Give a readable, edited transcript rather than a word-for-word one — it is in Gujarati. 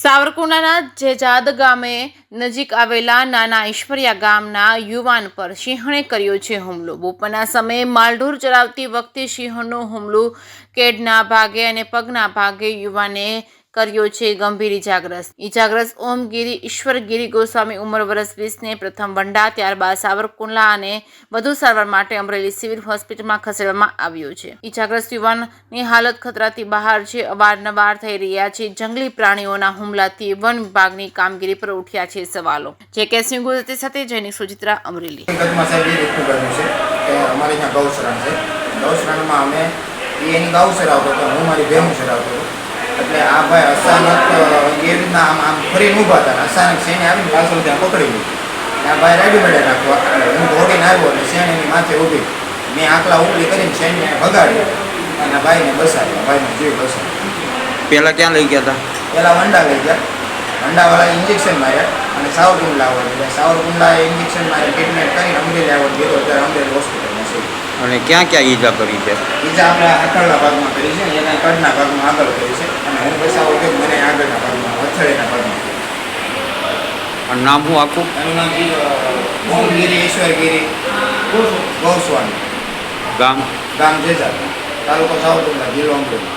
સાવરકુંડલાના જેજાદ ગામે નજીક આવેલા નાના ઈશ્વરિયા ગામના યુવાન પર સિંહણે કર્યો છે હુમલો। બપોરના સમયે માલઢોર ચરાવતી વખતે સિંહણનો હુમલો કેડના ભાગે અને પગના ભાગે યુવાને કર્યો છે ગંભીર ઈજાગ્રસ્ત ઓમગીરી ઈશ્વરગીરી ગોસ્વામી ઉંમર વર્ષ 20ને પ્રથમ વંડા ત્યારબાદ સાવરકુંડલા અને વધુ સારવાર માટે અમરેલી સિવિલ હોસ્પિટલમાં ખસેડવામાં આવ્યો છે। ઈજાગ્રસ્ત યુવાનની હાલત ખતરાથી બહાર છે। અવારનવાર થઈ રહ્યા છે જંગલી પ્રાણીઓના હુમલાથી વન વિભાગની કામગીરી પર ઉઠ્યા છે સવાલો। જે કે સિંહ ગુજરાતી સાથે જૈનિક સુચિત્રા અમરેલી। અમારે ત્યાં ગૌશાળા છે, ગૌશાળામાં અમે એની ગૌ ચરાવતો હતો, હું મારી બહેન ચરાવતો હતો। એટલે આ ભાઈ અચાનક એ રીતના આમ ફરીને ઊભા હતા, અચાનક શેણે આવીને પાછળ ત્યાં પકડી લીધી। આ ભાઈ રેડી મેળે નાખવા, હું દોડીને આવ્યો એટલે શેણ એની માથે ઊભી, મેં આકલા ઉપલી કરીને શેણને ભગાડી અને ભાઈને બસાવ્યો, ભાઈનો જીવ બસાવ્યો। પહેલાં ક્યાં લઈ ગયા હતા? પહેલાં વંડા લઈ ગયા, વંડાવાળા ઇન્જેક્શન માર્યા અને સાવરકુંડલા આવ્યો, એટલે સાવરકુંડલા ઇન્જેક્શન મારી ટ્રીટમેન્ટ કરીને અમરેલી આવ્યો, ગયો ત્યારે અમરેલી હોસ્પિટલમાં છે। અને ક્યાં ક્યાં ઈજા કરી છે? ઈજા આપણે આંખળના ભાગમાં કરી છે, એના કડના ભાગમાં આગળ કરી છે અને હું બસાવો કે મને આગળના ભાગમાં હથેળીના ભાગમાં। અને નામ શું આખું? એનું નામ ઓમગીરી ઈશ્વરગીરી ગોસ્વામી, ગામ? ગામ જેજાદ, તાલુકો સાવરકુંડલા, જિલ્લો અમરેલી।